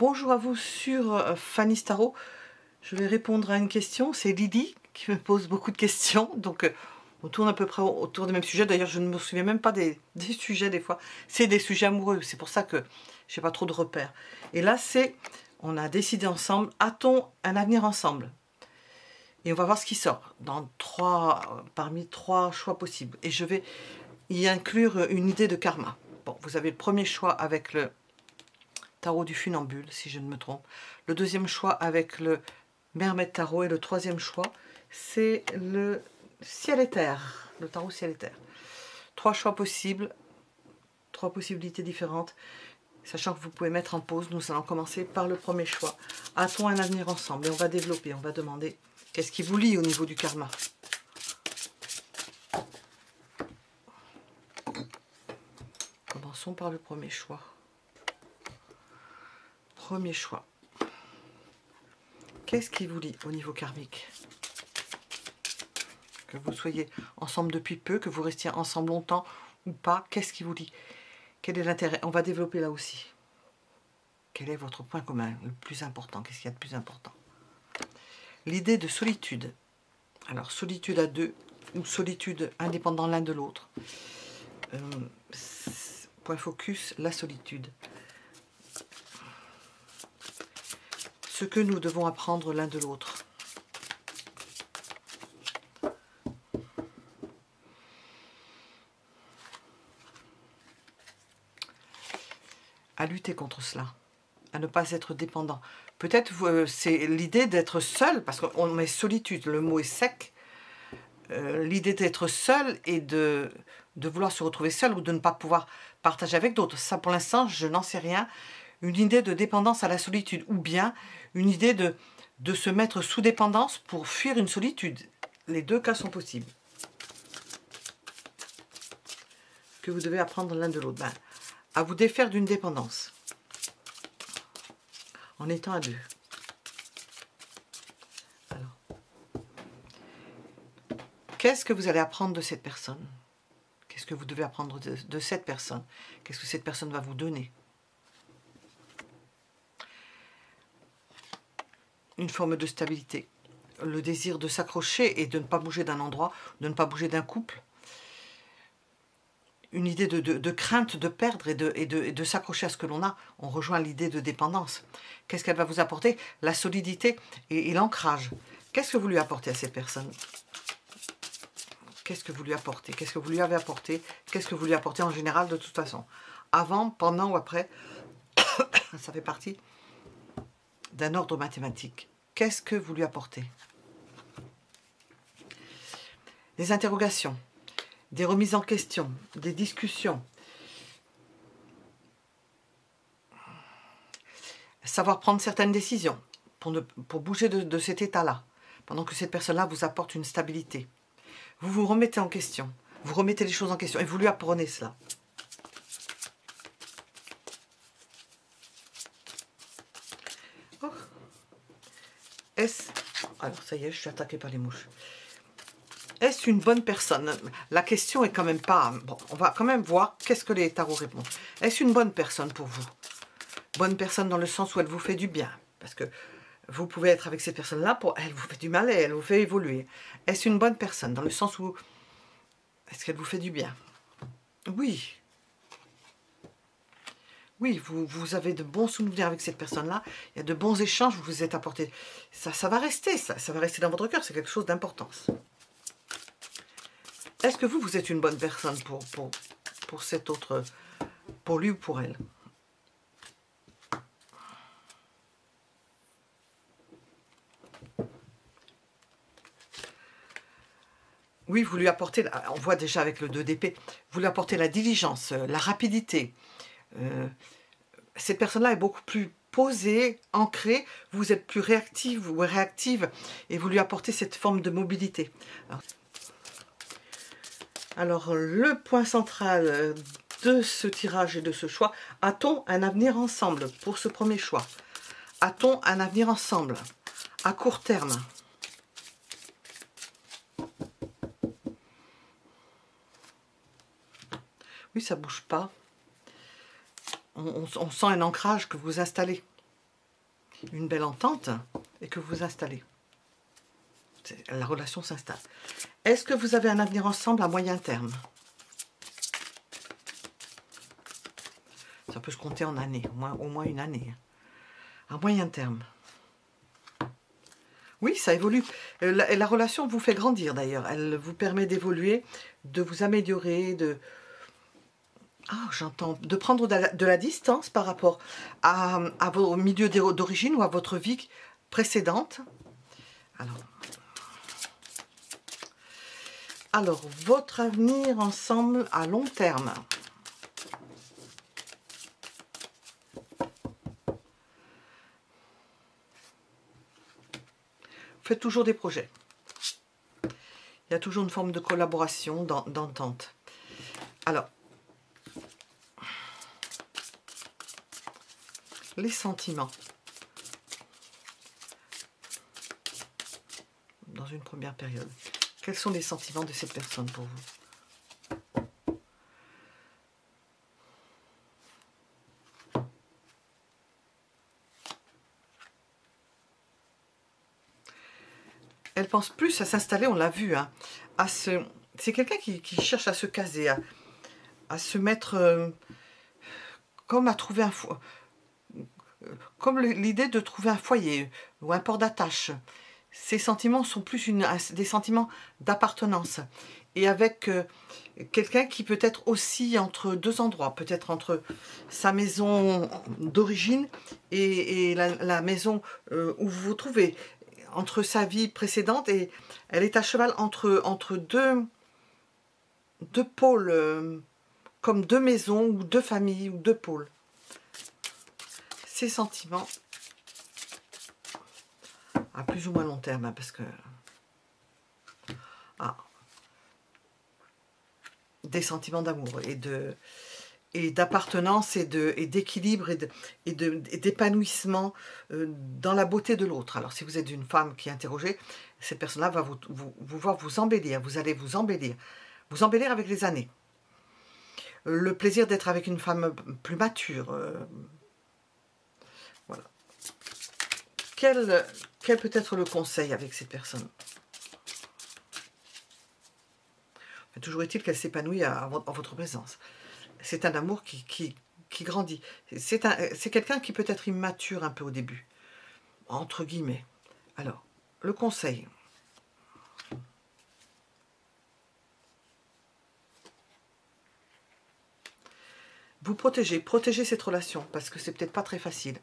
Bonjour à vous sur Fanny Tarot. Je vais répondre à une question. C'est Lydie qui me pose beaucoup de questions. Donc on tourne à peu près autour des mêmes sujets. D'ailleurs, je ne me souviens même pas des sujets des fois. C'est des sujets amoureux. C'est pour ça que je n'ai pas trop de repères. Et là, on a décidé ensemble, a-t-on un avenir ensemble? Et on va voir ce qui sort parmi trois choix possibles. Et je vais y inclure une idée de karma. Bon, vous avez le premier choix avec le tarot du funambule, si je ne me trompe. Le deuxième choix avec le Mermaid Tarot. Et le troisième choix, c'est le ciel et terre. Le tarot ciel et terre. Trois choix possibles. Trois possibilités différentes. Sachant que vous pouvez mettre en pause, nous allons commencer par le premier choix. A-t-on un avenir ensemble? Et on va développer, on va demander qu'est-ce qui vous lie au niveau du karma. Commençons par le premier choix. Premier choix. Qu'est-ce qui vous lie au niveau karmique? Que vous soyez ensemble depuis peu, que vous restiez ensemble longtemps ou pas, qu'est-ce qui vous lie? Quel est l'intérêt? On va développer là aussi. Quel est votre point commun le plus important? Qu'est-ce qu'il y a de plus important? L'idée de solitude. Alors, solitude à deux ou solitude indépendant l'un de l'autre. Point focus, la solitude. Ce que nous devons apprendre l'un de l'autre. À lutter contre cela, à ne pas être dépendant. Peut-être c'est l'idée d'être seul, parce qu'on met solitude, le mot est sec. L'idée d'être seul et de vouloir se retrouver seul ou de ne pas pouvoir partager avec d'autres. Ça, pour l'instant, je n'en sais rien. Une idée de dépendance à la solitude, ou bien une idée de se mettre sous dépendance pour fuir une solitude. Les deux cas sont possibles. Que vous devez apprendre l'un de l'autre. À vous défaire d'une dépendance. En étant à deux. Alors. Qu'est-ce que vous allez apprendre de cette personne? Qu'est-ce que vous devez apprendre de cette personne? Qu'est-ce que cette personne va vous donner? Une forme de stabilité. Le désir de s'accrocher et de ne pas bouger d'un endroit, de ne pas bouger d'un couple. Une idée de crainte de perdre et de s'accrocher à ce que l'on a. On rejoint l'idée de dépendance. Qu'est-ce qu'elle va vous apporter? La solidité et l'ancrage. Qu'est-ce que vous lui apportez à cette personne? Qu'est-ce que vous lui apportez? Qu'est-ce que vous lui avez apporté? Qu'est-ce que vous lui apportez en général de toute façon? Avant, pendant ou après? Ça fait partie d'un ordre mathématique. Qu'est-ce que vous lui apportez? Des interrogations, des remises en question, des discussions. Savoir prendre certaines décisions pour bouger de cet état-là, pendant que cette personne-là vous apporte une stabilité. Vous vous remettez en question, vous remettez les choses en question et vous lui apprenez cela. Oh. Alors ça y est, je suis attaquée par les mouches. Est-ce une bonne personne? La question est quand même pas... Bon, on va quand même voir qu'est-ce que les tarots répondent. Est-ce une bonne personne pour vous? Bonne personne dans le sens où elle vous fait du bien. Parce que vous pouvez être avec cette personne-là, elle vous fait du mal et elle vous fait évoluer. Est-ce une bonne personne dans le sens où... Est-ce qu'elle vous fait du bien? Oui. Oui, vous avez de bons souvenirs avec cette personne-là. Il y a de bons échanges, vous vous êtes apporté. Ça va rester, ça va rester dans votre cœur. C'est quelque chose d'importance. Est-ce que vous êtes une bonne personne pour cet autre, pour lui ou pour elle? Oui, vous lui apportez, on voit déjà avec le 2 d'épée, vous lui apportez la diligence, la rapidité. Cette personne-là est beaucoup plus posée, ancrée, vous êtes plus réactive ou réactive et vous lui apportez cette forme de mobilité. Alors, le point central de ce tirage et de ce choix, a-t-on un avenir ensemble pour ce premier choix? A-t-on un avenir ensemble à court terme? Oui, ça ne bouge pas. On sent un ancrage que vous installez. une belle entente et que vous vous installez. La relation s'installe. Est-ce que vous avez un avenir ensemble à moyen terme? Ça peut se compter en années, au moins une année. À moyen terme. Oui, ça évolue. La relation vous fait grandir d'ailleurs. Elle vous permet d'évoluer, de vous améliorer, de... Ah, j'entends. De prendre de la distance par rapport à vos milieux d'origine ou à votre vie précédente. Alors, votre avenir ensemble à long terme. Faites toujours des projets. Il y a toujours une forme de collaboration, d'entente. Alors, les sentiments. Dans une première période. Quels sont les sentiments de cette personne pour vous? Elle pense plus à s'installer, on l'a vu, hein, c'est quelqu'un qui cherche à se caser, à se mettre comme à trouver comme l'idée de trouver un foyer ou un port d'attache. Ces sentiments sont plus des sentiments d'appartenance et avec quelqu'un qui peut être aussi entre deux endroits, peut-être entre sa maison d'origine et la maison où vous vous trouvez, entre sa vie précédente, et elle est à cheval entre deux pôles, comme deux maisons ou deux familles ou deux pôles. Ces sentiments à plus ou moins long terme, hein, parce que des sentiments d'amour et d'appartenance et d'équilibre et d'épanouissement dans la beauté de l'autre. Alors si vous êtes une femme qui est interrogée, cette personne-là va vous voir vous embellir, vous allez vous embellir avec les années. Le plaisir d'être avec une femme plus mature. Voilà. Quel peut être le conseil avec cette personne? Toujours est-il qu'elle s'épanouit en votre présence. C'est un amour qui grandit. C'est quelqu'un qui peut être immature un peu au début, entre guillemets. Alors, le conseil. Vous protégez cette relation, parce que c'est peut-être pas très facile.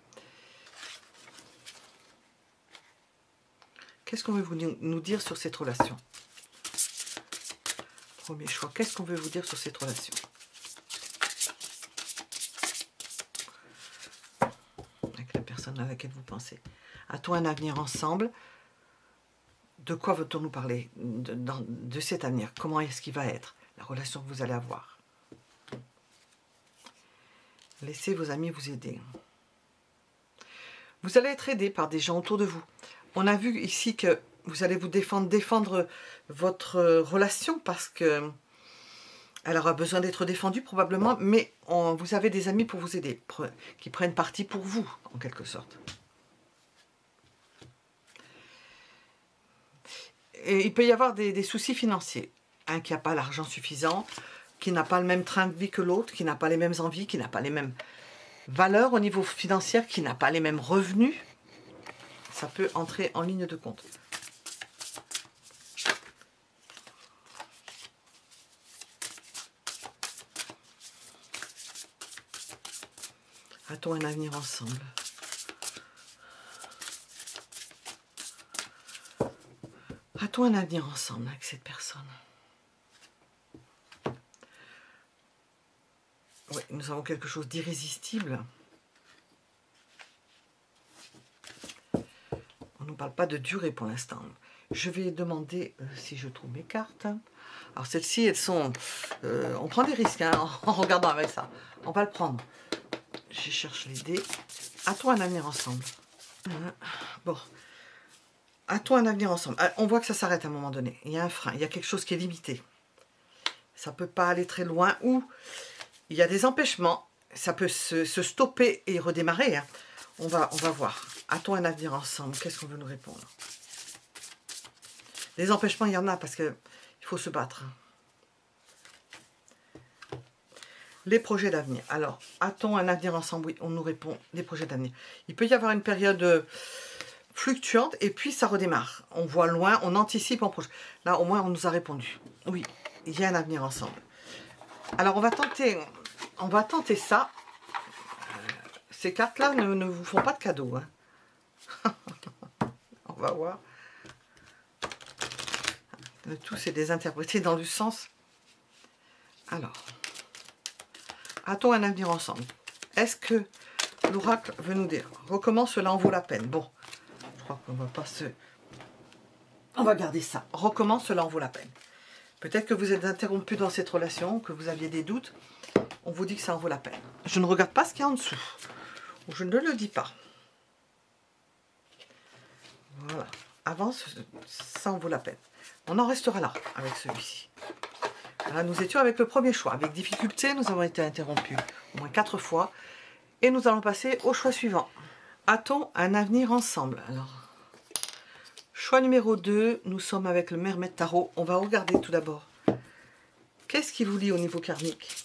Qu'est-ce qu'on veut nous dire sur cette relation? Premier choix, qu'est-ce qu'on veut vous dire sur cette relation? Avec la personne à laquelle vous pensez. A-t-on un avenir ensemble? De quoi veut-on nous parler de cet avenir? Comment est-ce qu'il va être? La relation que vous allez avoir. Laissez vos amis vous aider. Vous allez être aidé par des gens autour de vous. On a vu ici que vous allez vous défendre votre relation parce que elle aura besoin d'être défendue probablement, mais vous avez des amis pour vous aider, qui prennent parti pour vous, en quelque sorte. Et il peut y avoir des soucis financiers. Un qui n'a pas l'argent suffisant, qui n'a pas le même train de vie que l'autre, qui n'a pas les mêmes envies, qui n'a pas les mêmes valeurs au niveau financier, qui n'a pas les mêmes revenus. Ça peut entrer en ligne de compte. A-t-on un avenir ensemble? A-t-on un avenir ensemble avec cette personne? Oui, nous avons quelque chose d'irrésistible. On ne parle pas de durée pour l'instant. Je vais demander si je trouve mes cartes. Alors celles-ci, elles sont... on prend des risques hein, en regardant avec ça. On va le prendre. Je cherche les dés. A-t-on un avenir ensemble? Bon. A-t-on un avenir ensemble? On voit que ça s'arrête à un moment donné. Il y a un frein, il y a quelque chose qui est limité. Ça ne peut pas aller très loin. Ou il y a des empêchements. Ça peut se stopper et redémarrer. Hein. On va voir. A-t-on un avenir ensemble? Qu'est-ce qu'on veut nous répondre? Les empêchements, il y en a parce que il faut se battre. Les projets d'avenir. Alors, a-t-on un avenir ensemble? Oui, on nous répond des projets d'avenir. Il peut y avoir une période fluctuante et puis ça redémarre. On voit loin, on anticipe, on projette. Là, au moins, on nous a répondu. Oui, il y a un avenir ensemble. Alors, on va tenter ça. Ces cartes-là ne vous font pas de cadeau. Hein. On va voir. Le tout, c'est des interprétés dans le sens. Alors, a-t-on un avenir ensemble? Est-ce que l'oracle veut nous dire? Recommence, cela en vaut la peine. Bon, je crois qu'on va pas se... On va garder ça. Recommence, cela en vaut la peine. Peut-être que vous êtes interrompu dans cette relation, que vous aviez des doutes. On vous dit que ça en vaut la peine. Je ne regarde pas ce qu'il y a en dessous. Ou je ne le dis pas. Voilà. Avance, ça en vaut la peine. On en restera là avec celui-ci. Là, nous étions avec le premier choix. Avec difficulté, nous avons été interrompus au moins 4 fois. Et nous allons passer au choix suivant. A-t-on un avenir ensemble? Alors, choix numéro 2, nous sommes avec le Mermaid Tarot. On va regarder tout d'abord. Qu'est-ce qui vous lie au niveau karmique?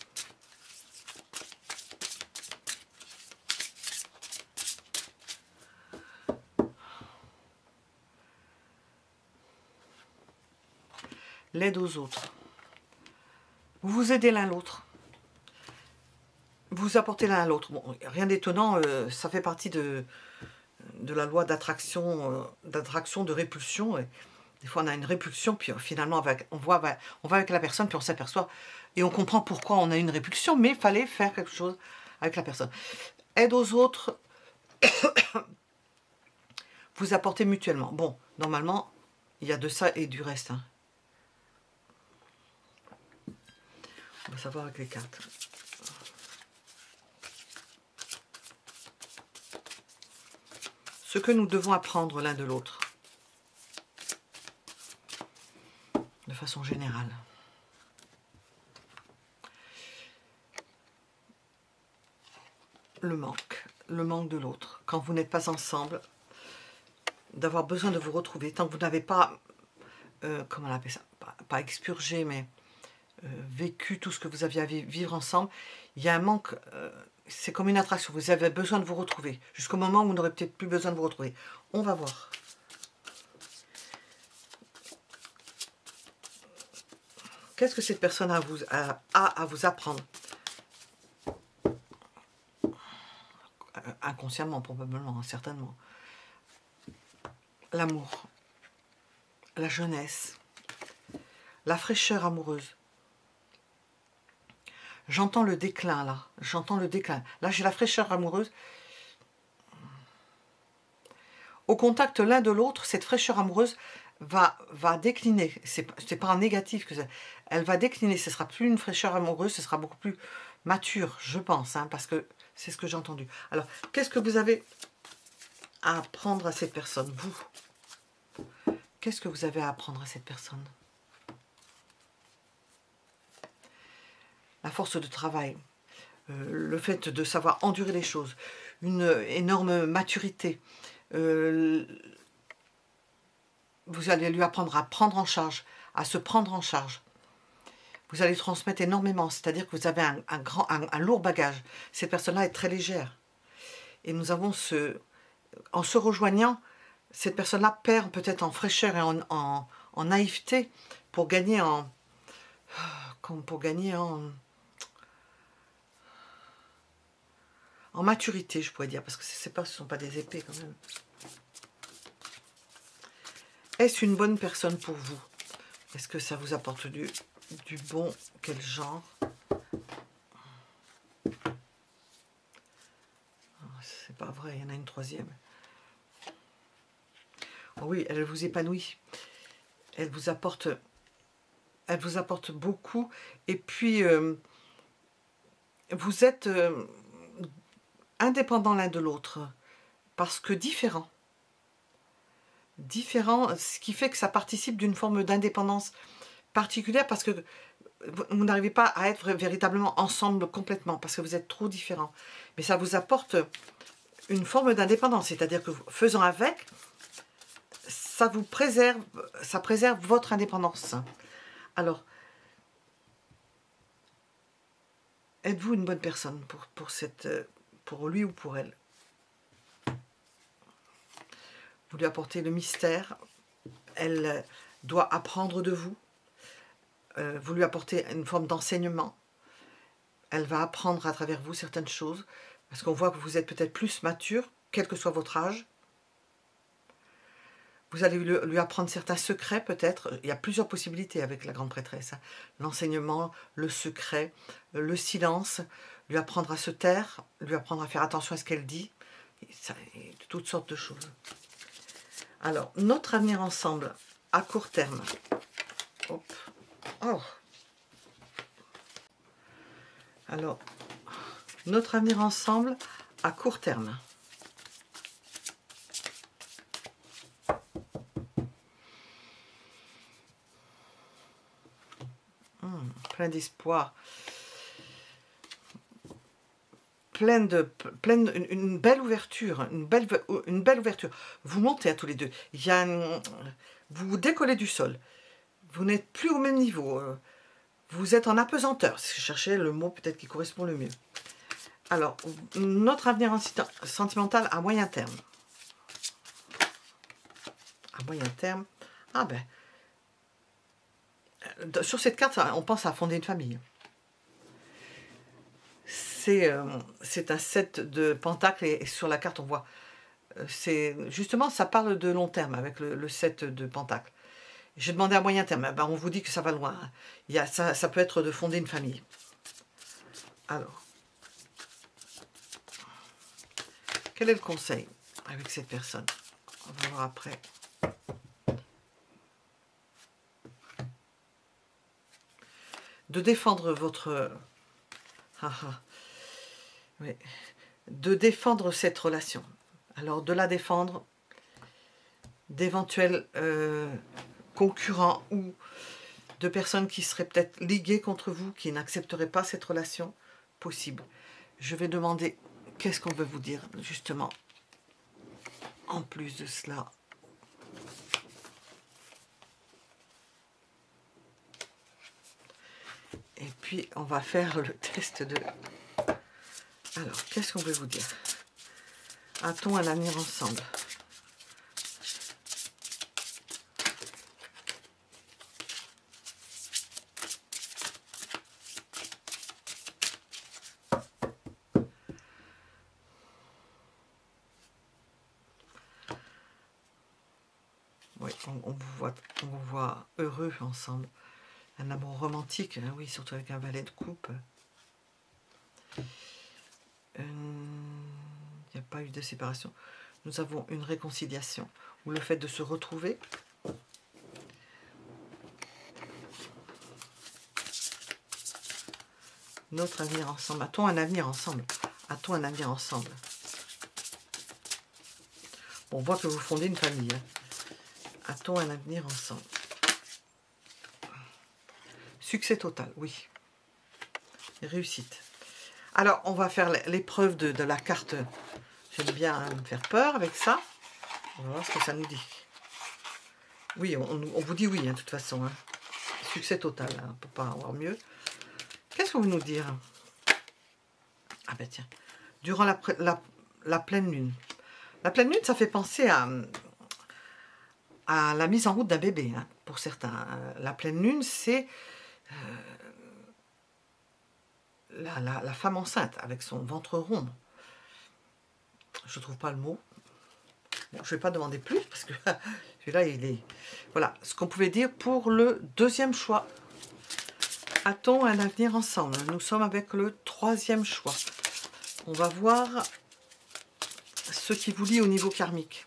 L'aide aux autres. Vous vous aidez l'un l'autre. Vous apportez l'un à l'autre. Bon, rien d'étonnant, ça fait partie de la loi d'attraction, de répulsion. Et des fois, on a une répulsion, puis finalement, on va avec la personne, puis on s'aperçoit, et on comprend pourquoi on a une répulsion, mais il fallait faire quelque chose avec la personne. Aide aux autres, vous apportez mutuellement. Bon, normalement, il y a de ça et du reste. Hein. On va savoir avec les cartes. Ce que nous devons apprendre l'un de l'autre. De façon générale. Le manque de l'autre. Quand vous n'êtes pas ensemble, d'avoir besoin de vous retrouver. Tant que vous n'avez pas, comment on appelle ça, pas expurgé, mais vécu tout ce que vous aviez à vivre ensemble, il y a un manque, c'est comme une attraction, vous avez besoin de vous retrouver, jusqu'au moment où vous n'aurez peut-être plus besoin de vous retrouver. On va voir. Qu'est-ce que cette personne a à vous apprendre? Inconsciemment, probablement, certainement. L'amour, la jeunesse, la fraîcheur amoureuse. J'entends le déclin, là. J'entends le déclin. Là, j'ai la fraîcheur amoureuse. Au contact l'un de l'autre, cette fraîcheur amoureuse va décliner. C'est pas un négatif que elle va décliner. Ce sera plus une fraîcheur amoureuse, ce sera beaucoup plus mature, je pense, hein, parce que c'est ce que j'ai entendu. Alors, qu'est-ce que vous avez à apprendre à cette personne, vous? Qu'est-ce que vous avez à apprendre à cette personne? La force de travail, le fait de savoir endurer les choses, une énorme maturité. Vous allez lui apprendre à prendre en charge, à se prendre en charge. Vous allez transmettre énormément, c'est-à-dire que vous avez un lourd bagage. Cette personne-là est très légère. Et nous avons en se rejoignant, cette personne-là perd peut-être en fraîcheur et en naïveté pour gagner en maturité, je pourrais dire, parce que ce ne sont pas des épées quand même. Est-ce une bonne personne pour vous? Est-ce que ça vous apporte du bon? Quel genre? C'est pas vrai, il y en a une troisième. Oh oui, elle vous épanouit. Elle vous apporte beaucoup. Et puis, vous êtes indépendants l'un de l'autre, parce que différents. Différents, ce qui fait que ça participe d'une forme d'indépendance particulière, parce que vous n'arrivez pas à être véritablement ensemble complètement, parce que vous êtes trop différents. Mais ça vous apporte une forme d'indépendance, c'est-à-dire que faisant avec, ça vous préserve, ça préserve votre indépendance. Alors, êtes-vous une bonne personne pour lui ou pour elle? Vous lui apportez le mystère, elle doit apprendre de vous, vous lui apportez une forme d'enseignement, elle va apprendre à travers vous certaines choses, parce qu'on voit que vous êtes peut-être plus mature, quel que soit votre âge. Vous allez lui apprendre certains secrets peut-être, il y a plusieurs possibilités avec la grande prêtresse, hein. L'enseignement, le secret, le silence, lui apprendre à se taire, lui apprendre à faire attention à ce qu'elle dit, et toutes sortes de choses. Alors, notre avenir ensemble, à court terme. Hop. Oh. Alors, notre avenir ensemble, à court terme. Plein d'espoir. Une belle ouverture, une belle ouverture. Vous montez à tous les deux. Vous vous décollez du sol. Vous n'êtes plus au même niveau. Vous êtes en apesanteur. Si je cherchais le mot peut-être qui correspond le mieux. Alors, notre avenir sentimental à moyen terme. À moyen terme. Ah ben. Sur cette carte, on pense à fonder une famille. C'est un 7 de pentacles et sur la carte on voit, justement ça parle de long terme avec le 7 de pentacles. J'ai demandé à moyen terme, ben, on vous dit que ça va loin, ça peut être de fonder une famille. Alors, quel est le conseil avec cette personne? On va voir après. De défendre votre... Oui. De défendre cette relation. Alors, de la défendre d'éventuels concurrents ou de personnes qui seraient peut-être liguées contre vous, qui n'accepteraient pas cette relation possible. Je vais demander qu'est-ce qu'on veut vous dire, justement, en plus de cela. Et puis, on va faire le test de... Alors, qu'est-ce qu'on veut vous dire? A-t-on un avenir ensemble? Oui, on vous voit heureux ensemble. Un amour romantique, hein, oui, surtout avec un valet de coupe. Il n'y a pas eu de séparation. Nous avons une réconciliation, ou le fait de se retrouver. Notre avenir ensemble. A-t-on un avenir ensemble? A-t-on un avenir ensemble? Bon, on voit que vous fondez une famille. Hein. A-t-on un avenir ensemble? Succès total, oui. Réussite. Alors, on va faire l'épreuve de la carte. J'aime bien me faire peur avec ça. On va voir ce que ça nous dit. Oui, on vous dit oui, hein, de toute façon. Hein. Succès total, hein, on ne peut pas avoir mieux. Qu'est-ce qu'on veut nous dire? Ah ben tiens, durant la pleine lune. La pleine lune, ça fait penser à la mise en route d'un bébé, hein, pour certains. La pleine lune, c'est la femme enceinte avec son ventre rond. Je ne trouve pas le mot. Bon, je ne vais pas demander plus parce que celui-là, il est... Voilà ce qu'on pouvait dire pour le deuxième choix. A-t-on un avenir ensemble? Nous sommes avec le troisième choix. On va voir ce qui vous lie au niveau karmique.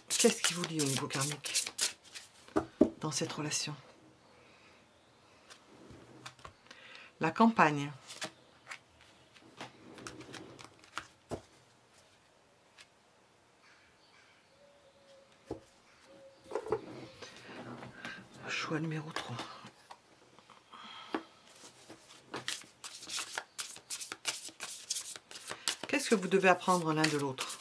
Qu'est-ce qui vous lie au niveau karmique dans cette relation? La campagne. Choix numéro 3. Qu'est-ce que vous devez apprendre l'un de l'autre?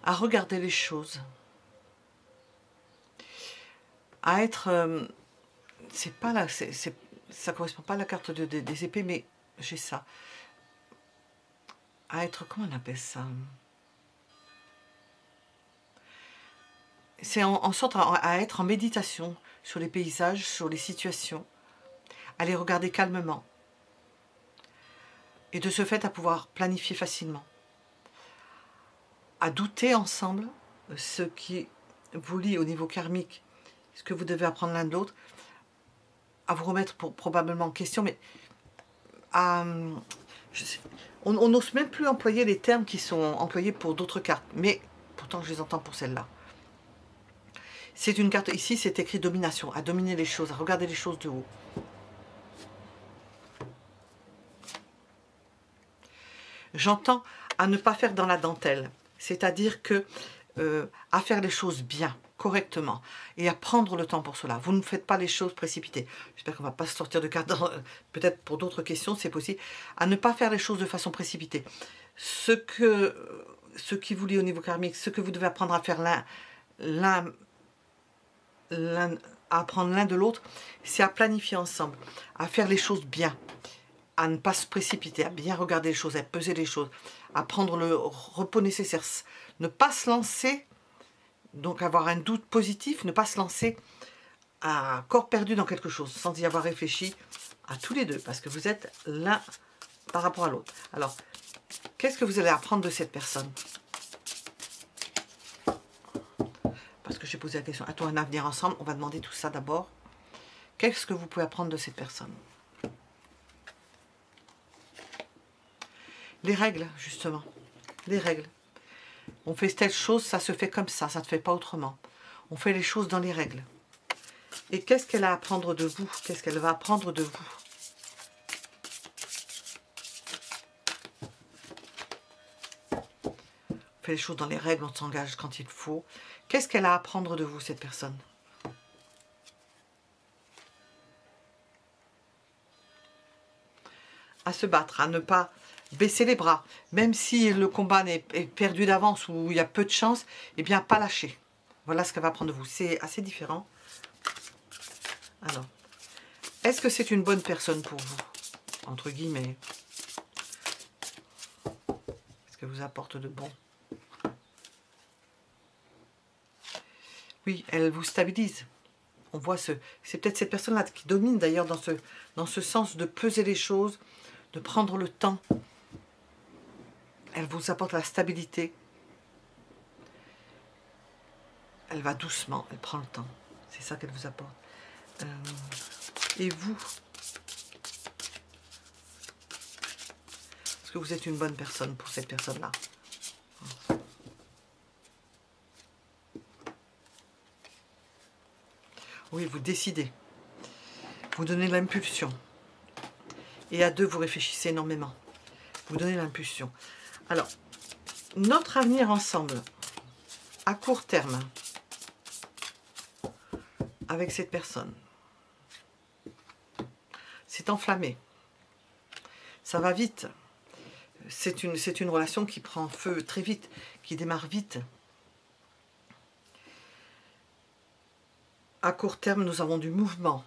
À regarder les choses, à être, c'est pas là, ça correspond pas à la carte des épées, mais j'ai ça, à être, comment on appelle ça, c'est en sorte à être en méditation sur les paysages, sur les situations, à les regarder calmement, et de ce fait à pouvoir planifier facilement, à douter ensemble ce qui vous lie au niveau karmique, ce que vous devez apprendre l'un de l'autre, à vous remettre probablement en question, mais à, on n'ose même plus employer les termes qui sont employés pour d'autres cartes, mais pourtant je les entends pour celle-là. C'est une carte, ici c'est écrit domination, à dominer les choses, à regarder les choses de haut. J'entends à ne pas faire dans la dentelle. C'est-à-dire que à faire les choses bien, correctement, et à prendre le temps pour cela. Vous ne faites pas les choses précipitées. J'espère qu'on ne va pas se sortir de carte, peut-être pour d'autres questions, c'est possible. À ne pas faire les choses de façon précipitée. Ce qui vous lie au niveau karmique, ce que vous devez apprendre à faire apprendre l'un de l'autre, c'est à planifier ensemble, à faire les choses bien, à ne pas se précipiter, à bien regarder les choses, à peser les choses, à prendre le repos nécessaire, ne pas se lancer, donc avoir un doute positif, ne pas se lancer à corps perdu dans quelque chose, sans y avoir réfléchi à tous les deux, parce que vous êtes l'un par rapport à l'autre. Alors, qu'est-ce que vous allez apprendre de cette personne? Parce que j'ai posé la question, a-t-on un avenir ensemble? On va demander tout ça d'abord. Qu'est-ce que vous pouvez apprendre de cette personne? Les règles, justement. Les règles. On fait telle chose, ça se fait comme ça ne se fait pas autrement. On fait les choses dans les règles. Et qu'est-ce qu'elle a à apprendre de vous? Qu'est-ce qu'elle va apprendre de vous? On fait les choses dans les règles, on s'engage quand il faut. Qu'est-ce qu'elle a à apprendre de vous, cette personne? À se battre, à ne pas baisser les bras, même si le combat est perdu d'avance ou il y a peu de chance, eh bien pas lâcher. Voilà ce qu'elle va apprendre de vous. C'est assez différent. Alors, est-ce que c'est une bonne personne pour vous? Entre guillemets. Est-ce qu'elle vous apporte de bon? Oui, elle vous stabilise. On voit c'est peut-être cette personne-là qui domine d'ailleurs dans ce sens de peser les choses, de prendre le temps. Elle vous apporte la stabilité. Elle va doucement, elle prend le temps. C'est ça qu'elle vous apporte. Et vous? Est-ce que vous êtes une bonne personne pour cette personne-là? Oui, vous décidez. Vous donnez l'impulsion. Et à deux, vous réfléchissez énormément. Vous donnez l'impulsion. Alors, notre avenir ensemble, à court terme, avec cette personne, c'est enflammé. Ça va vite. C'est une relation qui prend feu très vite, qui démarre vite. À court terme, nous avons du mouvement.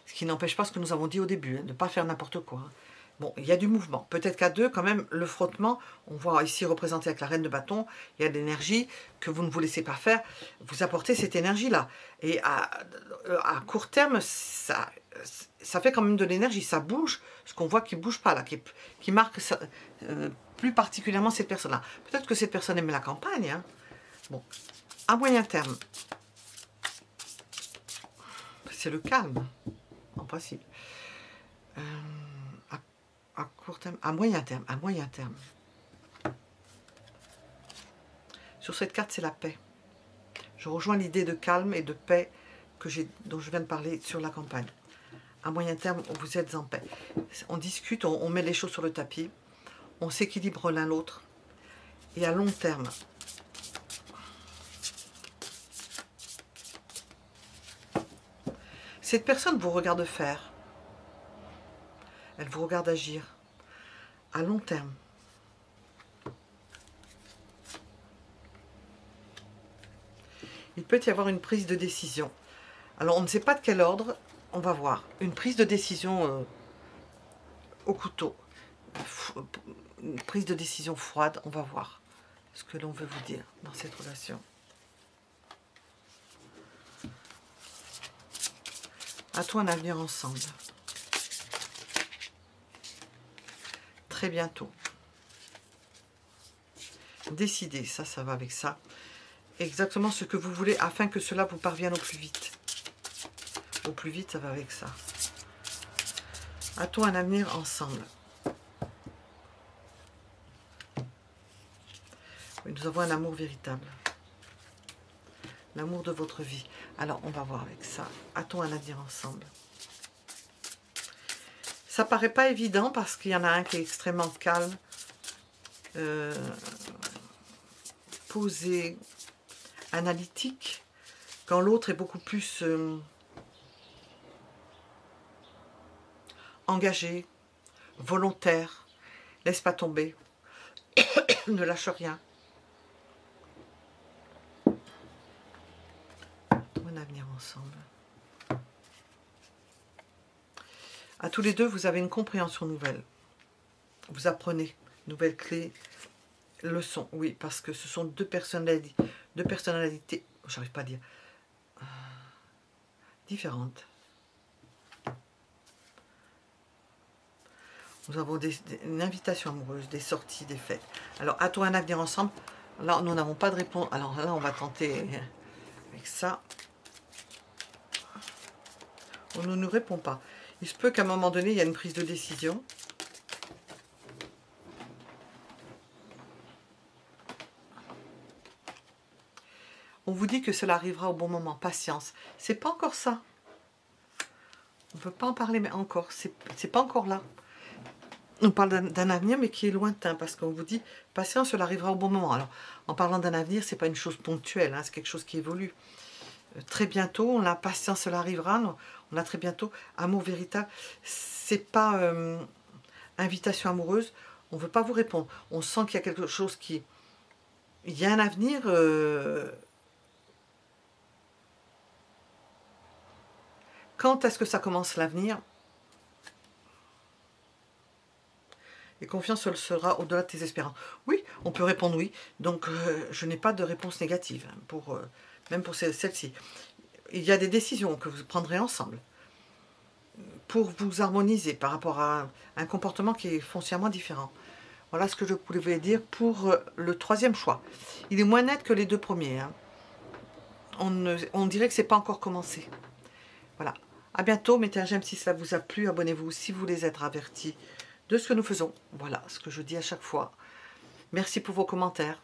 Ce qui n'empêche pas ce que nous avons dit au début, de ne pas faire n'importe quoi. Bon, il y a du mouvement. Peut-être qu'à deux, quand même, le frottement, on voit ici représenté avec la reine de bâton, il y a de l'énergie que vous ne vous laissez pas faire. Vous apportez cette énergie-là. Et à court terme, ça fait quand même de l'énergie. Ça bouge, ce qu'on voit qui ne bouge pas, là, qui marque ça, plus particulièrement cette personne-là. Peut-être que cette personne aime la campagne. Hein. Bon, à moyen terme, c'est le calme, en principe. À court terme, à moyen terme, Sur cette carte, c'est la paix. Je rejoins l'idée de calme et de paix dont je viens de parler sur la campagne. À moyen terme, vous êtes en paix. On discute, on met les choses sur le tapis, on s'équilibre l'un l'autre. Et à long terme, cette personne vous regarde faire. Elle vous regarde agir. À long terme. Il peut y avoir une prise de décision. Alors, on ne sait pas de quel ordre, on va voir. Une prise de décision au couteau. Une prise de décision froide, on va voir ce que l'on veut vous dire dans cette relation. À toi un avenir ensemble. Très bientôt. Décidez, ça va avec ça. Exactement ce que vous voulez afin que cela vous parvienne au plus vite. Au plus vite, ça va avec ça. À toi un avenir ensemble. Oui, nous avons un amour véritable. L'amour de votre vie. Alors, on va voir avec ça. À toi un avenir ensemble. Ça paraît pas évident parce qu'il y en a un qui est extrêmement calme, posé, analytique, quand l'autre est beaucoup plus engagé, volontaire, laisse pas tomber, ne lâche rien. Un avenir ensemble. À tous les deux, vous avez une compréhension nouvelle. Vous apprenez nouvelles clés, leçons. Oui, parce que ce sont deux personnalités, j'arrive pas à dire, différentes. Nous avons une invitation amoureuse, des sorties, des fêtes. Alors, à toi un avenir ensemble. Là, nous n'avons pas de réponse. Alors là, on va tenter avec ça. On ne nous répond pas. Il se peut qu'à un moment donné, il y a une prise de décision. On vous dit que cela arrivera au bon moment. Patience. C'est pas encore ça. On ne peut pas en parler, mais encore. C'est pas encore là. On parle d'un avenir, mais qui est lointain, parce qu'on vous dit, patience, cela arrivera au bon moment. Alors, en parlant d'un avenir, c'est pas une chose ponctuelle, hein, c'est quelque chose qui évolue. Très bientôt, on a patience, cela arrivera. On a très bientôt amour véritable. C'est pas invitation amoureuse. On ne veut pas vous répondre. On sent qu'il y a quelque chose qui... Il y a un avenir... Quand est-ce que ça commence l'avenir? Et confiance sera au-delà de tes espérances. Oui, on peut répondre oui. Donc, je n'ai pas de réponse négative, hein, même pour celle-ci. Il y a des décisions que vous prendrez ensemble pour vous harmoniser par rapport à un comportement qui est foncièrement différent. Voilà ce que je pouvais dire pour le troisième choix. Il est moins net que les deux premiers. Hein. On dirait que ce n'est pas encore commencé. Voilà. À bientôt. Mettez un j'aime si cela vous a plu. Abonnez-vous si vous voulez être avertis de ce que nous faisons. Voilà ce que je dis à chaque fois. Merci pour vos commentaires.